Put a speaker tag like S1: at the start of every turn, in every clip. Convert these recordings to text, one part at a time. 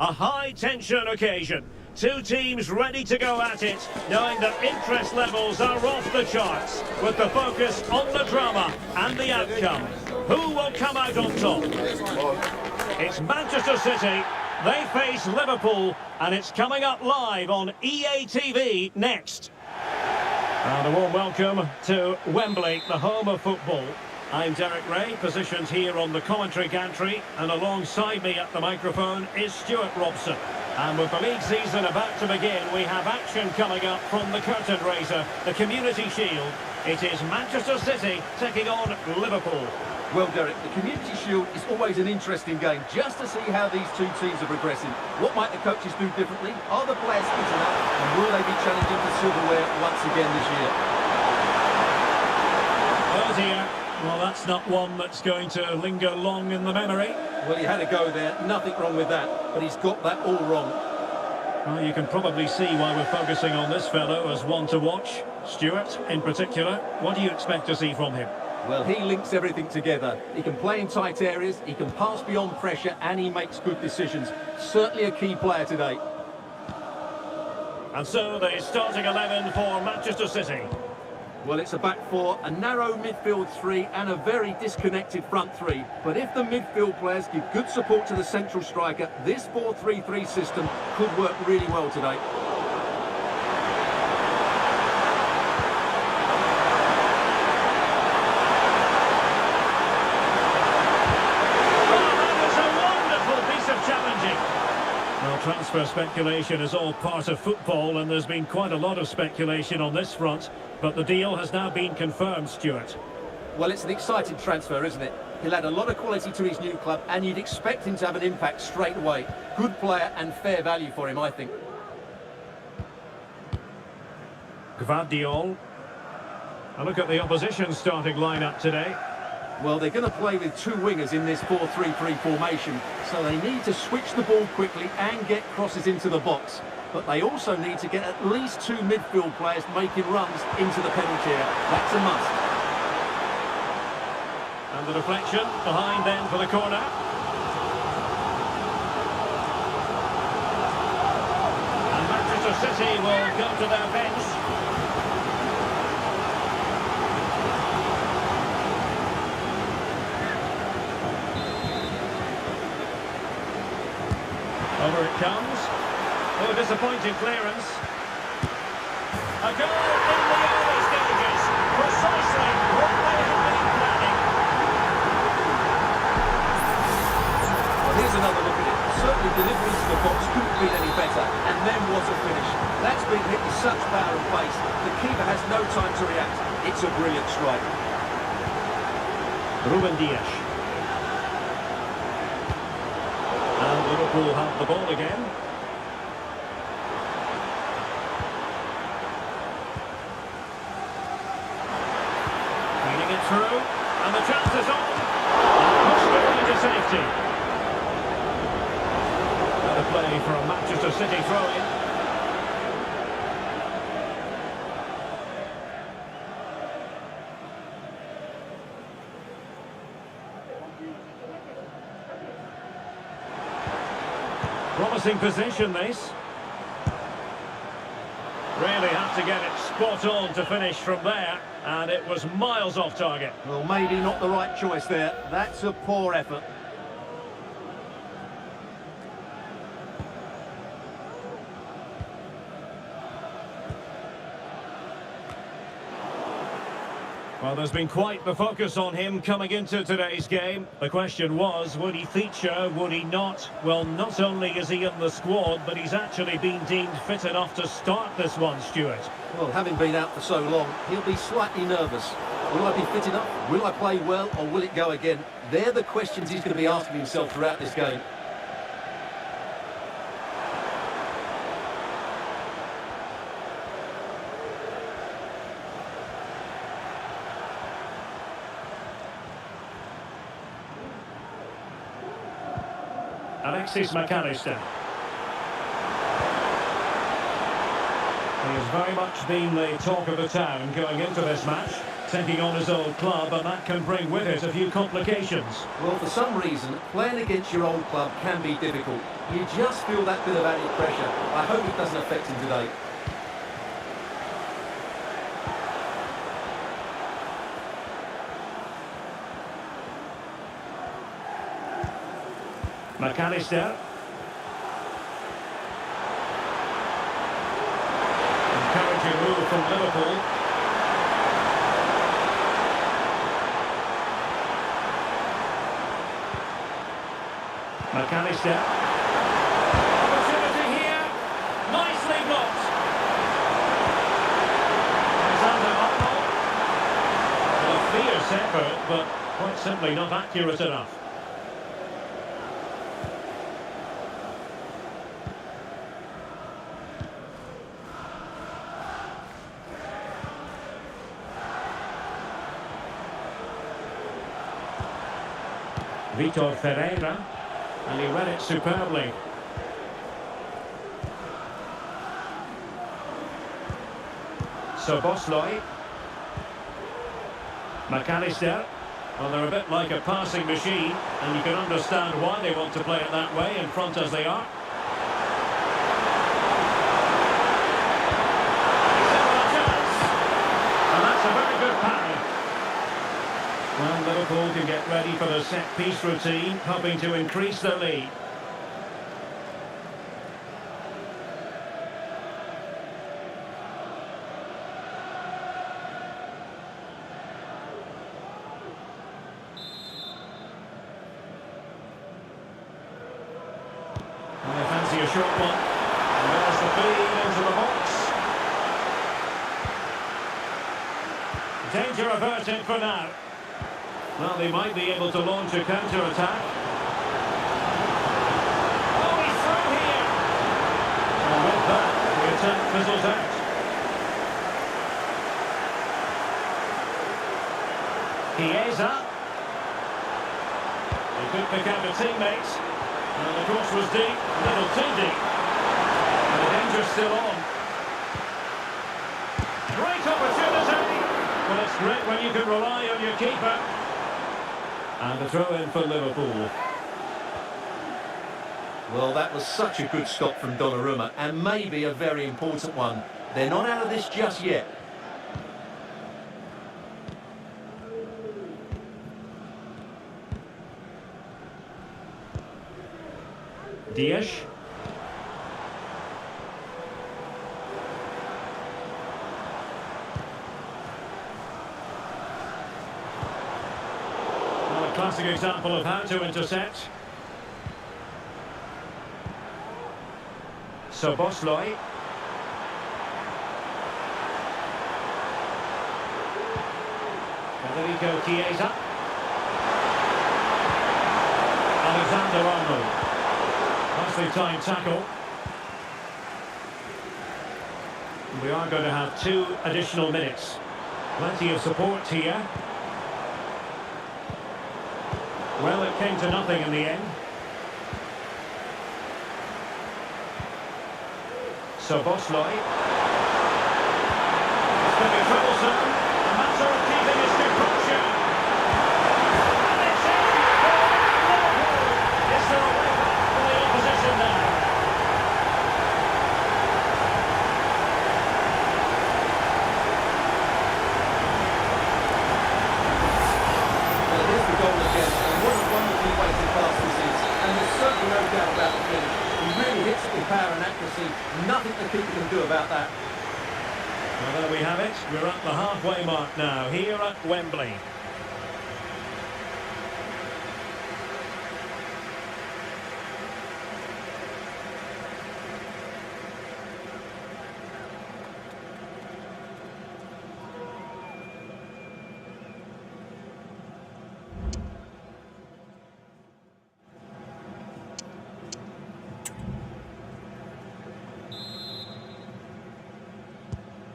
S1: A high-tension occasion. Two teams ready to go at it, knowing that interest levels are off the charts, with the focus on the drama and the outcome. Who will come out on top? It's Manchester City. They face Liverpool, and it's coming up live on EA TV next. And a warm welcome to Wembley, the home of football. I'm Derek Ray, positioned here on the commentary gantry, and alongside me at the microphone is Stuart Robson. And with the league season about to begin, we have action coming up from the curtain raiser, the Community Shield. It is Manchester City taking on Liverpool.
S2: Well, Derek, the Community Shield is always an interesting game, just to see how these two teams are progressing. What might the coaches do differently? Are the players fit enough? And will they be challenging for silverware once again this year?
S1: Oh dear. Well, that's not one that's going to linger long in the memory.
S2: Well, he had a go there, nothing wrong with that, but he's got that all wrong.
S1: Well, you can probably see why we're focusing on this fellow as one to watch. Stuart, in particular, what do you expect to see from him?
S2: Well, he links everything together. He can play in tight areas, he can pass beyond pressure, and he makes good decisions. Certainly a key player today.
S1: And so the starting 11 for Manchester City.
S2: Well, it's a back four, a narrow midfield three, and a very disconnected front three. But if the midfield players give good support to the central striker, this 4-3-3 system could work really well today.
S1: Transfer speculation is all part of football, and there's been quite a lot of speculation on this front, but the deal has now been confirmed, Stuart.
S2: Well, it's an exciting transfer, isn't it? He'll add a lot of quality to his new club, and you'd expect him to have an impact straight away. Good player and fair value for him, I think.
S1: Gvardiol. A look at the opposition starting lineup today.
S2: Well, they're going to play with two wingers in this 4-3-3 formation, so they need to switch the ball quickly and get crosses into the box. But they also need to get at least two midfield players making runs into the penalty area. That's a must.
S1: And the deflection behind then for the corner. And Manchester City will go to their bench. Over it comes. Oh, disappointing clearance. A goal in the early stages. Precisely what they have been planning.
S2: Well, here's another look at it. Certainly delivery to the box couldn't be any better. And then what a finish. That's been hit with such power and pace. The keeper has no time to react. It's a brilliant strike.
S1: Ruben Dias. And Liverpool have the ball again. Feeding it through, and the chance is on. And pushed it into safety. Another play for a Manchester City throw-in. Promising position, this. Really had to get it spot on to finish from there, and it was miles off target.
S2: Well, maybe not the right choice there. That's a poor effort.
S1: Well, there's been quite the focus on him coming into today's game. The question was, would he feature, would he not? Well, not only is he in the squad, but he's actually been deemed fit enough to start this one, Stuart.
S2: Well, having been out for so long, he'll be slightly nervous. Will I be fit enough? Will I play well, or will it go again? They're the questions he's going to be asking himself throughout this game.
S1: Alexis Mac Allister. He has very much been the talk of the town going into this match, taking on his old club, and that can bring with it a few complications.
S2: Well, for some reason, playing against your old club can be difficult. You just feel that bit of added pressure. I hope it doesn't affect him today.
S1: McAllister. Encouraging move from Liverpool. McAllister. Opportunity here. Nicely blocked. Alexander-Arnold. A fierce effort, but quite simply not accurate enough. Vitor Ferreira, and he read it superbly. Szoboszlai. McAllister. Well, they're a bit like a passing machine, and you can understand why they want to play it that way, in front as they are. And that's a very good parry. Well, Liverpool can get ready for the set-piece routine, hoping to increase their lead. And they fancy a short one. And there's the feed into the box. Danger averted for now. Well, they might be able to launch a counter-attack. Oh, he's through here! And with that, the attack fizzles out. Chiesa. He could pick out a teammate. And the cross was deep, a little too deep. And the danger's still on. Great opportunity! Well, it's great when you can rely on your keeper. And a throw-in for Liverpool.
S2: Well, that was such a good stop from Donnarumma, and maybe a very important one. They're not out of this just yet.
S1: Dias. Well, a classic example of how to intercept. Szoboszlai. Federico Chiesa. Alexander-Arnold. Nicely timed tackle. We are going to have 2 additional minutes. Plenty of support here. Well, it came to nothing in the end. Szoboszlai. It's going to be troublesome. A matter of keeping his composure. And it's in for Liverpool. Is there a way back for the opposition now?
S2: Well, here's the goal again, and what a wonderfully weighted pass this is. And there's certainly no doubt about the finish. He really hits it with power and accuracy. Nothing the keeper can do about that.
S1: Well, there we have it. We're at the halfway mark now, here at Wembley.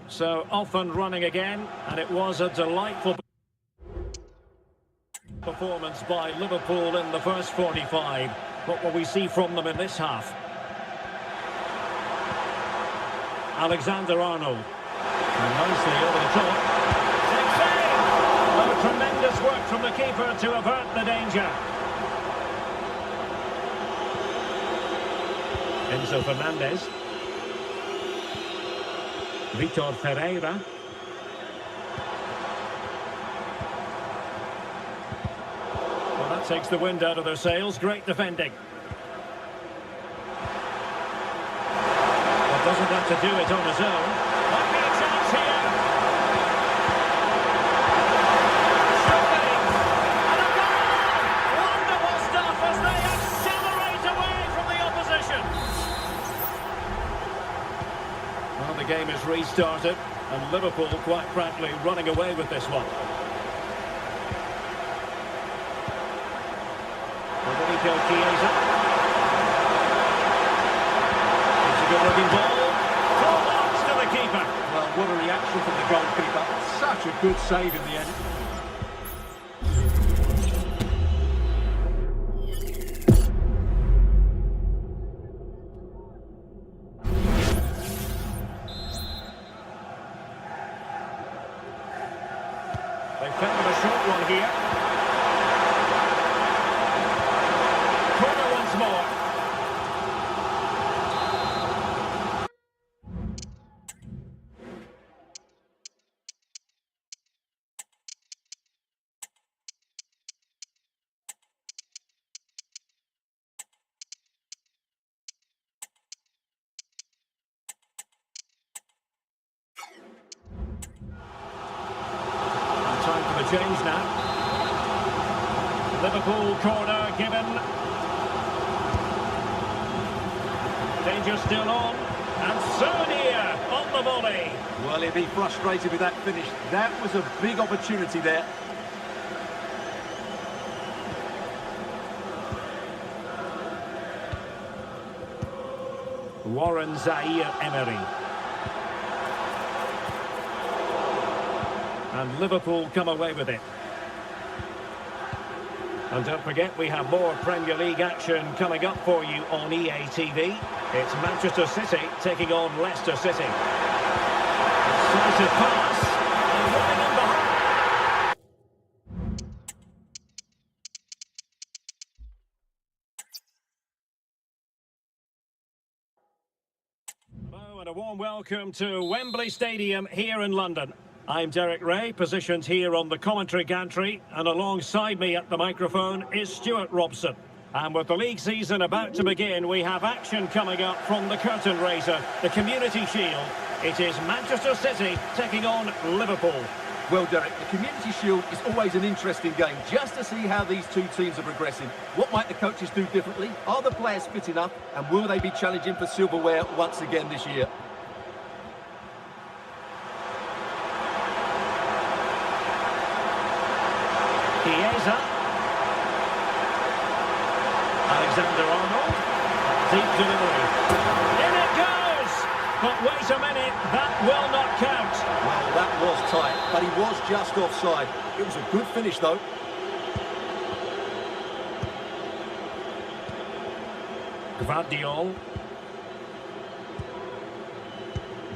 S1: So off and running again, and it was a delightful performance by Liverpool in the first 45. What will we see from them in this half? Alexander-Arnold. Nicely over the top. Takes aim! Well, tremendous work from the keeper to avert the danger. Enzo Fernandez. Vitor Ferreira. Well, that takes the wind out of their sails. Great defending. But doesn't have to do it on his own. Might be a chance here. Shooting! And a goal! Wonderful stuff as they accelerate away from the opposition. Well, the game is restarted, and Liverpool, quite frankly, running away with this one. Federico Chiesa. It's a good-looking ball. Full marks to the keeper.
S2: Well, what a reaction from the goalkeeper. Such a good save in the end.
S1: They found a short one here. Corner once more. Time for the change now. Liverpool corner given. Danger still on. And Sonia on the volley.
S2: Well, he'll be frustrated with that finish. That was a big opportunity there.
S1: Warren Zaïre-Emery. And Liverpool come away with it. And don't forget, we have more Premier League action coming up for you on EA TV. It's Manchester City taking on Leicester City. Decisive pass, and running in behind. Hello and a warm welcome to Wembley Stadium here in London. I'm Derek Ray, positioned here on the commentary gantry, and alongside me at the microphone is Stuart Robson. And with the league season about to begin, we have action coming up from the curtain raiser, the Community Shield. It is Manchester City taking on Liverpool.
S2: Well, Derek, the Community Shield is always an interesting game, just to see how these two teams are progressing. What might the coaches do differently? Are the players fit enough? And will they be challenging for silverware once again this year?
S1: Chiesa. Alexander-Arnold. Deep delivery. In it goes! But wait a minute, that will not count.
S2: Well, that was tight, but he was just offside. It was a good finish, though.
S1: Gvardiol.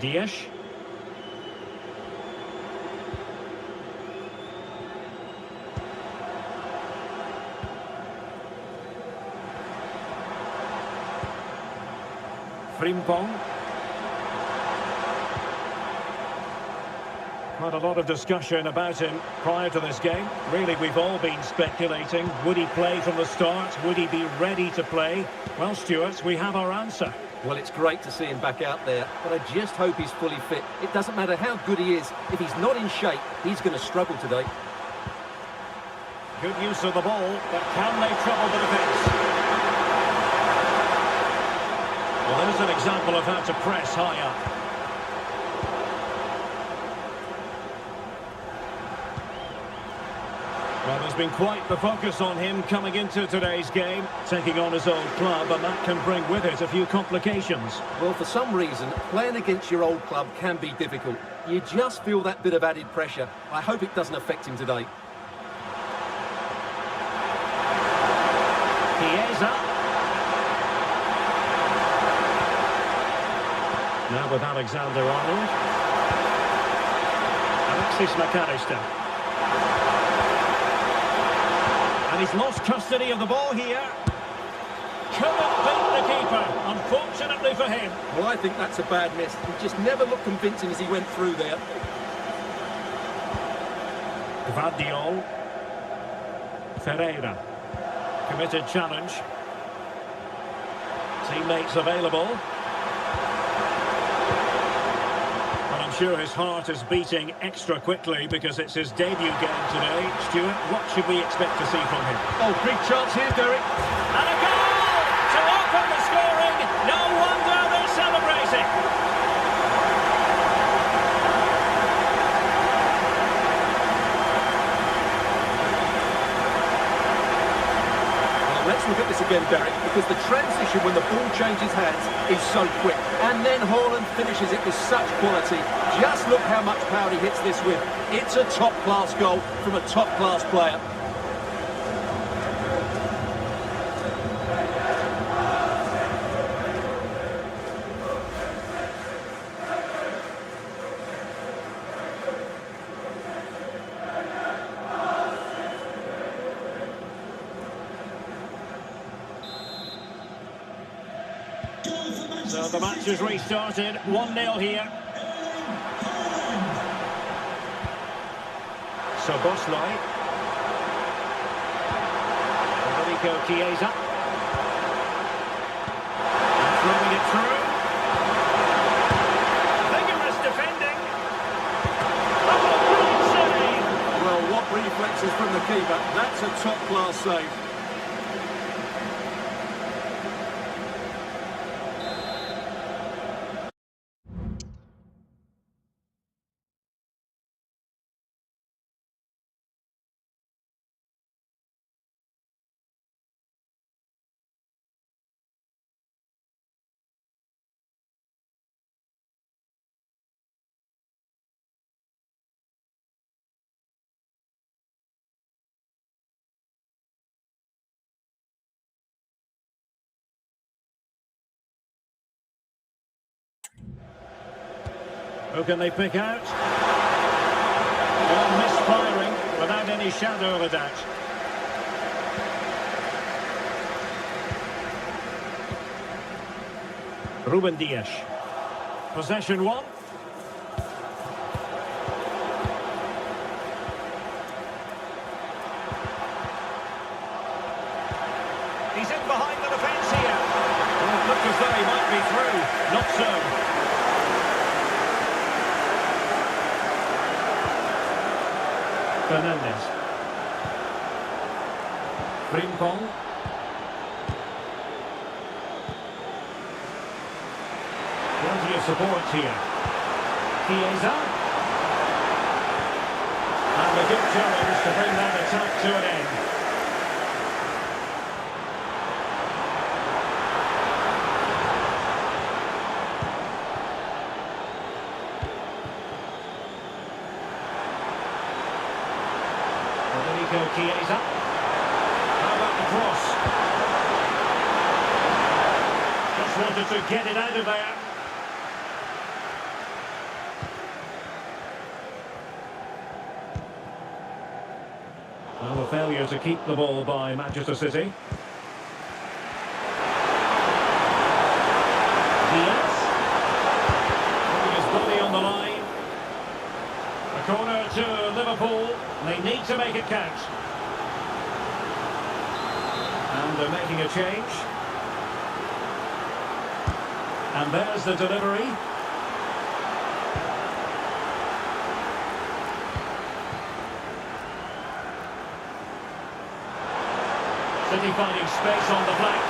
S1: Dias. Frimpong. Quite a lot of discussion about him prior to this game. Really, we've all been speculating. Would he play from the start? Would he be ready to play? Well, Stuart, we have our answer.
S2: Well, it's great to see him back out there, but I just hope he's fully fit. It doesn't matter how good he is. If he's not in shape, he's going to struggle today.
S1: Good use of the ball, but can they trouble the defence? Well, there's an example of how to press high up. Well, there's been quite the focus on him coming into today's game, taking on his old club, and that can bring with it a few complications.
S2: Well, for some reason, playing against your old club can be difficult. You just feel that bit of added pressure. I hope it doesn't affect him today.
S1: Chiesa. Now with Alexander-Arnold. Alexis McAllister. And he's lost custody of the ball here. Couldn't beat the keeper. keeper, unfortunately for him.
S2: Well, I think that's a bad miss. He just never looked convincing as he went through there.
S1: Gvardiol. Ferreira. Committed challenge. Teammates available. And I'm sure his heart is beating extra quickly because it's his debut game today. Stuart, what should we expect to see from him?
S2: Oh, big chance here, Derek.
S1: And a goal to open the scoring. No wonder they're celebrating.
S2: Let's look at this again, Derek, because the transition when the ball changes hands is so quick. And then Haaland finishes it with such quality. Just look how much power he hits this with. It's a top-class goal from a top-class player.
S1: So the match has restarted, 1-0 here. So Bosley. Federico Chiesa. Throwing it through. Vigorous defending. Oh, great save!
S2: Well, what reflexes from the keeper. That's a top-class save.
S1: Who can they pick out? Well, misfiring without any shadow of a doubt. Ruben Dias. Possession one. He's in behind the defence here. Well, it looked as though he might be through. Not so. Fernandez. Frimpong. Plenty of support here. Chiesa. And a good challenge to bring that attack to an end. Federico Chiesa. How about the cross? Just wanted to get it out of there. Well, a failure to keep the ball by Manchester City. Diaz. Putting his body on the line. A corner to Liverpool. They need to make it count. And they're making a change. And there's the delivery. City finding space on the flank.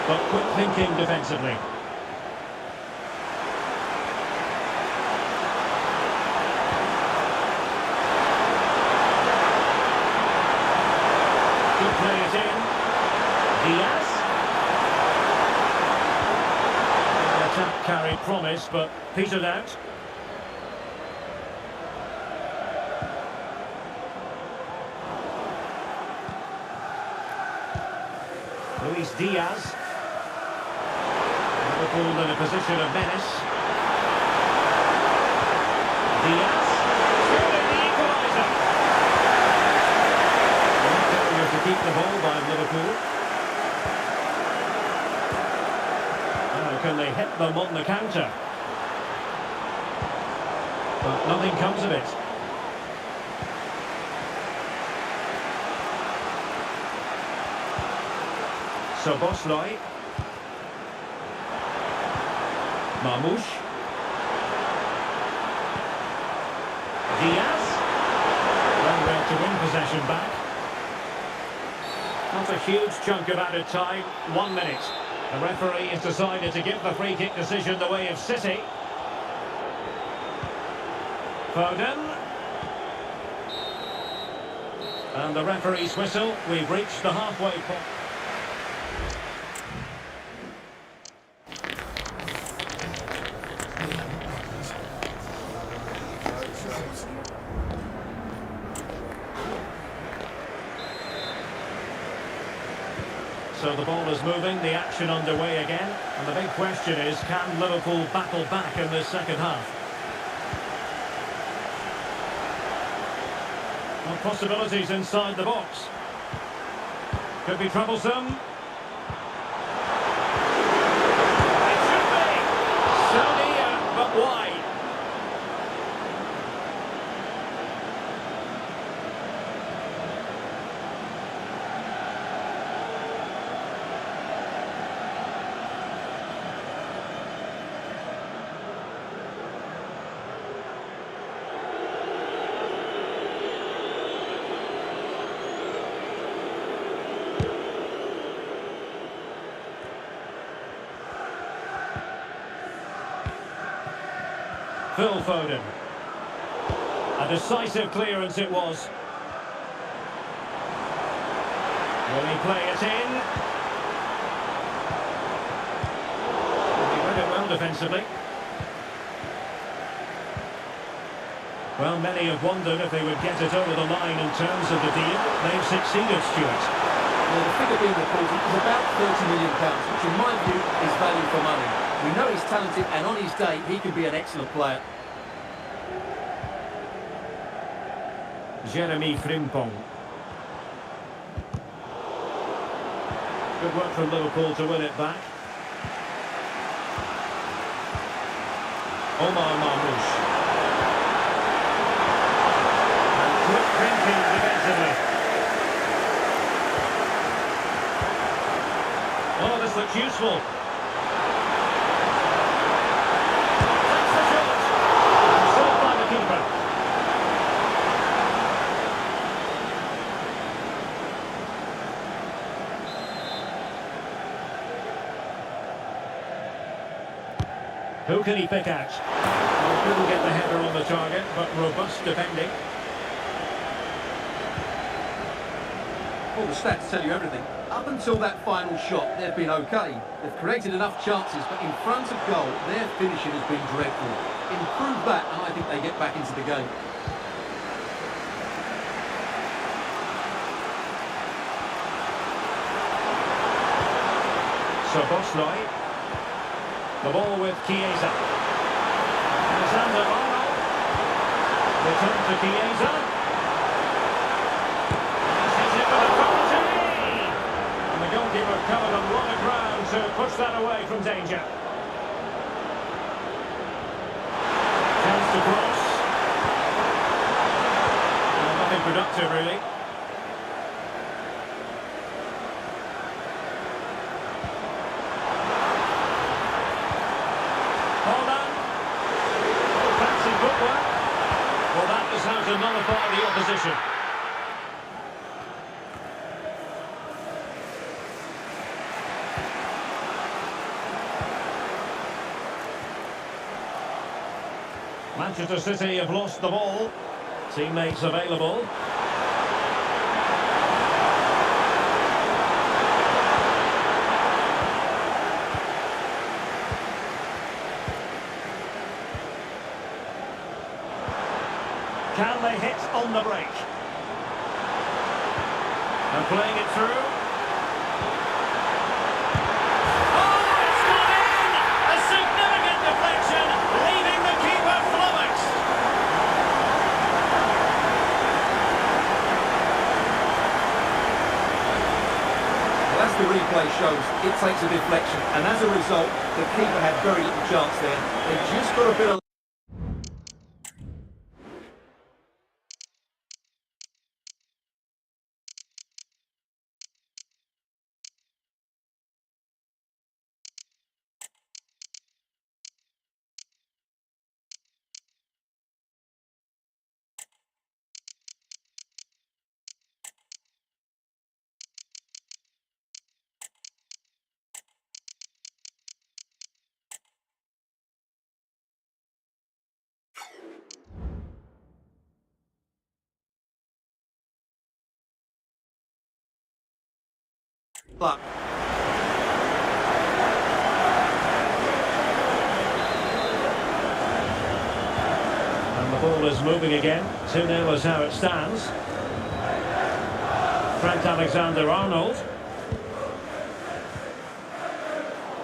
S1: But quick thinking defensively. Good play it in. Diaz. The attack carried promise, but petered out. Luis Diaz. Liverpool in a position of menace. Diaz. Surely the equaliser. Failure to keep the ball by Liverpool. Now can they hit them on the counter? But nothing comes of it. Szoboszlai. Marmoush. Diaz. Well to win possession back. Not a huge chunk of added time. 1 minute. The referee has decided to give the free kick decision the way of City. Foden. And the referee's whistle. We've reached the halfway point. So the ball is moving, the action underway again. And the big question is, can Liverpool battle back in this second half? Well, possibilities inside the box. Could be troublesome. It should be! So near, but wide. Phil Foden. A decisive clearance it was. Will he play it in? He read it well defensively. Well, many have wondered if they would get it over the line in terms of the deal. They've succeeded, Stuart.
S2: Well, the figure being reported is about £30 million, which in my view is value for money. We know he's talented, and on his day, he can be an excellent player.
S1: Jeremy Frimpong. Good work from Liverpool to win it back. Omar Marmoush. And quick thinking defensively. Oh, this looks useful. Takes the shot. Saved by the keeper. Who can he pick out? Well, couldn't get the header on the target, but robust defending.
S2: Well, the stats tell you everything. Up until that final shot, they've been okay. They've created enough chances, but in front of goal, their finishing has been dreadful. Improve that, and I think they get back into the game.
S1: Szoboszlai. The ball with Chiesa. Alexander Arnold. Return to Chiesa. He's hit it with authority. And the goalkeeper covered a lot of ground to push that away from danger. Chance to cross. Nothing productive, really. Well, that is how to nullify the opposition. Manchester City have lost the ball. Teammates available. Can they hit on the break? And playing it through. Oh, it's gone in! A significant deflection, leaving the keeper flummoxed.
S2: As the replay shows, it takes a deflection, and as a result, the keeper had very little chance there. They just got a bit of luck.
S1: And the ball is moving again. 2-0 is how it stands. Trent Alexander-Arnold.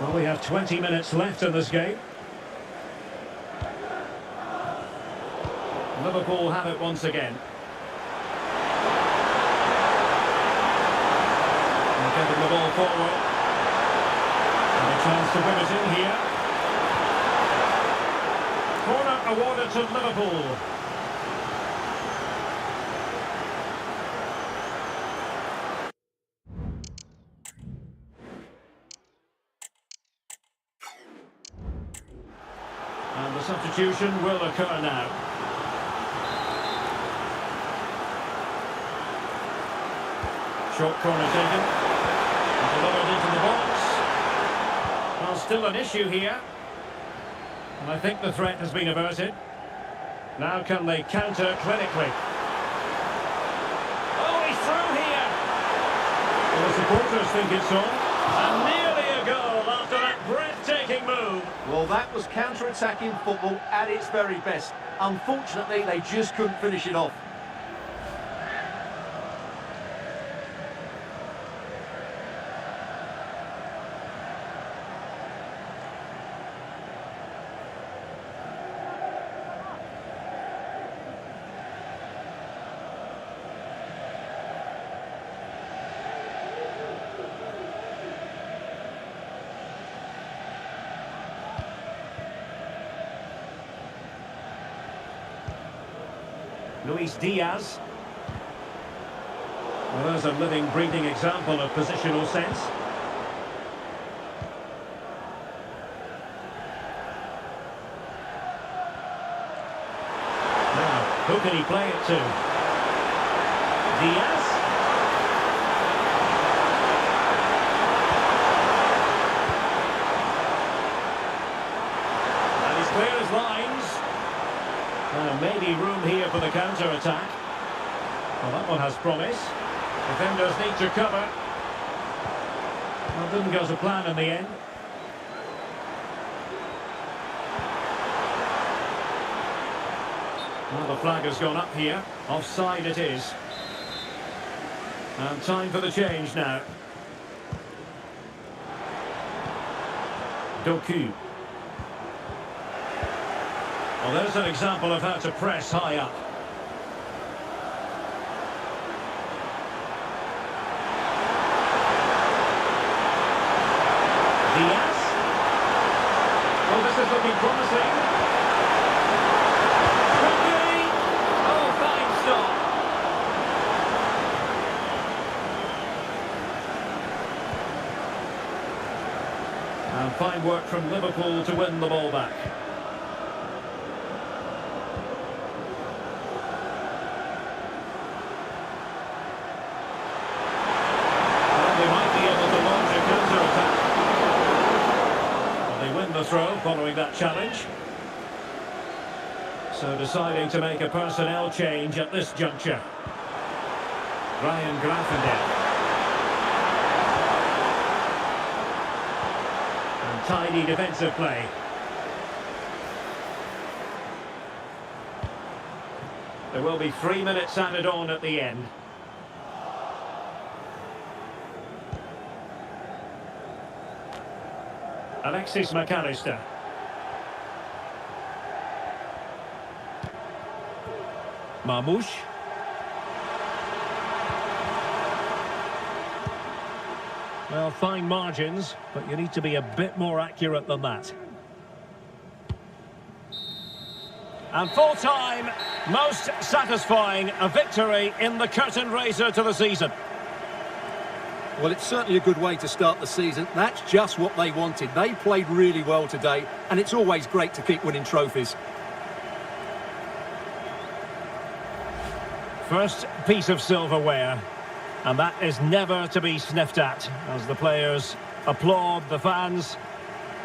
S1: Well, we have 20 minutes left in this game. Liverpool have it once again. They're getting the ball forward. And a chance to win it in here. Corner awarded to Liverpool. And the substitution will occur now. Short corner taken. And delivered into the box. Well, still an issue here. And I think the threat has been averted. Now can they counter clinically? Oh, he's through here! Well, the supporters think it's on. And nearly a goal after that breathtaking move.
S2: Well, that was counter-attacking football at its very best. Unfortunately, they just couldn't finish it off.
S1: Luis Diaz. Well, there's a living, breathing example of positional sense. Now, who can he play it to? Diaz. And he's clear as lines. Maybe room here for the counter-attack. Well, that one has promise. Defenders need to cover. Well, didn't go to plan in the end. Well, the flag has gone up here. Offside it is. And time for the change now. Doku. Well, there's an example of how to press high up. Diaz. Well, this is looking promising. Could be. Oh, fine stop. And fine work from Liverpool to win the ball back. The throw following that challenge. So deciding to make a personnel change at this juncture. Ryan Gravenberch. And tidy defensive play. There will be 3 minutes added on at the end. Alexis McAllister. Well, fine margins, but you need to be a bit more accurate than that. And full time, most satisfying, a victory in the curtain raiser to the season.
S2: Well, it's certainly a good way to start the season. That's just what they wanted. They played really well today, and it's always great to keep winning trophies.
S1: First piece of silverware, and that is never to be sniffed at, as the players applaud the fans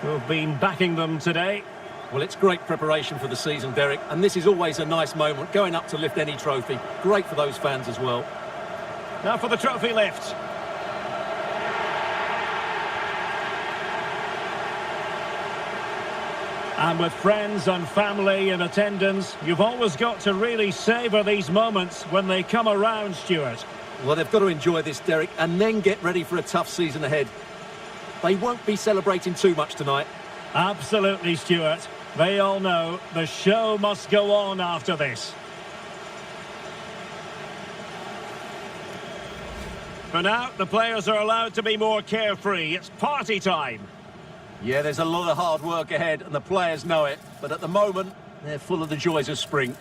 S1: who have been backing them today.
S2: Well, it's great preparation for the season, Derek, and this is always a nice moment, going up to lift any trophy. Great for those fans as well.
S1: Now for the trophy lift. And with friends and family in attendance, you've always got to really savour these moments when they come around, Stuart.
S2: Well, they've got to enjoy this, Derek, and then get ready for a tough season ahead. They won't be celebrating too much tonight.
S1: Absolutely, Stuart. They all know the show must go on after this. For now, the players are allowed to be more carefree. It's party time.
S2: Yeah, there's a lot of hard work ahead, and the players know it. But at the moment, they're full of the joys of spring.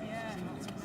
S3: Yeah.